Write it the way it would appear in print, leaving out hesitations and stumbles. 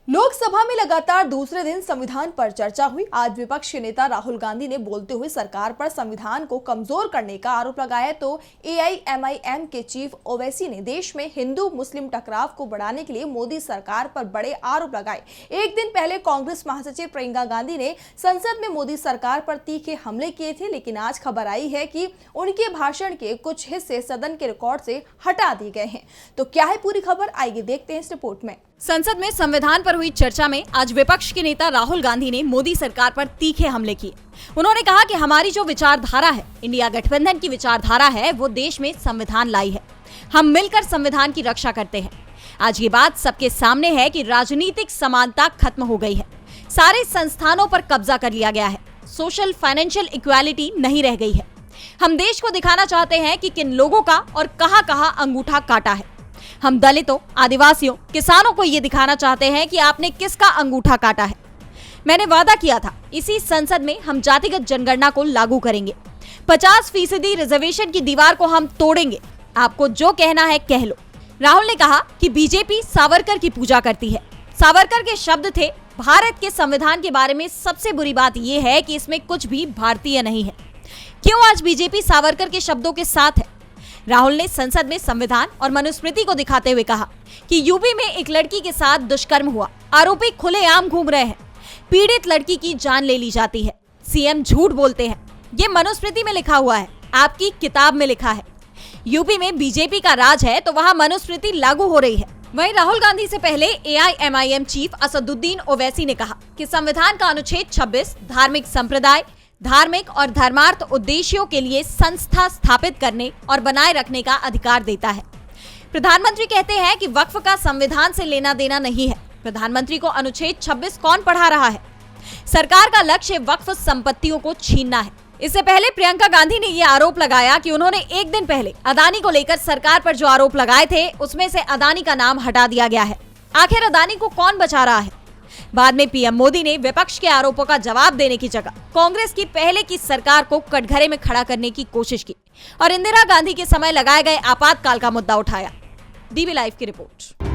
लोकसभा में लगातार दूसरे दिन संविधान पर चर्चा हुई। आज विपक्ष के नेता राहुल गांधी ने बोलते हुए सरकार पर संविधान को कमजोर करने का आरोप लगाया, तो एआईएमआईएम के चीफ ओवैसी ने देश में हिंदू मुस्लिम टकराव को बढ़ाने के लिए मोदी सरकार पर बड़े आरोप लगाए। एक दिन पहले कांग्रेस महासचिव प्रियंका गांधी ने संसद में मोदी सरकार पर तीखे हमले किए थे, लेकिन आज खबर आई है कि उनके भाषण के कुछ हिस्से सदन के रिकॉर्ड से हटा दिए गए हैं। तो क्या है पूरी खबर, आइए देखते हैं इस रिपोर्ट में। संसद में संविधान पर हुई चर्चा में आज विपक्ष के नेता राहुल गांधी ने मोदी सरकार पर तीखे हमले किए। उन्होंने कहा कि हमारी जो विचारधारा है, इंडिया गठबंधन की विचारधारा है, वो देश में संविधान लाई है। हम मिलकर संविधान की रक्षा करते हैं। आज ये बात सबके सामने है कि राजनीतिक समानता खत्म हो गई है। सारे संस्थानों पर कब्जा कर लिया गया है। सोशल फाइनेंशियल इक्वालिटी नहीं रह गई है। हम देश को दिखाना चाहते हैं कि किन लोगों का और कहां अंगूठा काटा है। हम दलितों, आदिवासियों, किसानों को ये दिखाना चाहते हैं कि आपने किसका अंगूठा काटा है। मैंने वादा किया था, इसी संसद में हम जातिगत जनगणना को लागू करेंगे। 50% रिजर्वेशन की दीवार को हम तोड़ेंगे। आपको जो कहना है कह लो। राहुल ने कहा कि बीजेपी सावरकर की पूजा करती है। सावरकर के शब्द थे, भारत के संविधान के बारे में सबसे बुरी बात यह है कि इसमें कुछ भी भारतीय नहीं है। क्यों आज बीजेपी सावरकर के शब्दों के साथ है? राहुल ने संसद में संविधान और मनुस्मृति को दिखाते हुए कहा कि यूपी में एक लड़की के साथ दुष्कर्म हुआ। आरोपी खुलेआम घूम रहे हैं। पीड़ित लड़की की जान ले ली जाती है। सीएम झूठ बोलते हैं। ये मनुस्मृति में लिखा हुआ है, आपकी किताब में लिखा है। यूपी में बीजेपी का राज है तो वहां मनुस्मृति लागू हो रही है। वहीं राहुल गांधी से पहले एआईएमआईएम चीफ असदुद्दीन ओवैसी ने कहा कि संविधान का अनुच्छेद 26 धार्मिक संप्रदाय, धार्मिक और धर्मार्थ उद्देश्यों के लिए संस्था स्थापित करने और बनाए रखने का अधिकार देता है। प्रधानमंत्री कहते हैं कि वक्फ का संविधान से लेना देना नहीं है। प्रधानमंत्री को अनुच्छेद 26 कौन पढ़ा रहा है? सरकार का लक्ष्य वक्फ संपत्तियों को छीनना है। इससे पहले प्रियंका गांधी ने यह आरोप लगाया कि उन्होंने एक दिन पहले अदानी को लेकर सरकार पर जो आरोप लगाए थे, उसमें से अदानी का नाम हटा दिया गया है। आखिर अदानी को कौन बचा रहा है? बाद में पीएम मोदी ने विपक्ष के आरोपों का जवाब देने की जगह कांग्रेस की पहले की सरकार को कटघरे में खड़ा करने की कोशिश की और इंदिरा गांधी के समय लगाए गए आपातकाल का मुद्दा उठाया। डीबी लाइव की रिपोर्ट।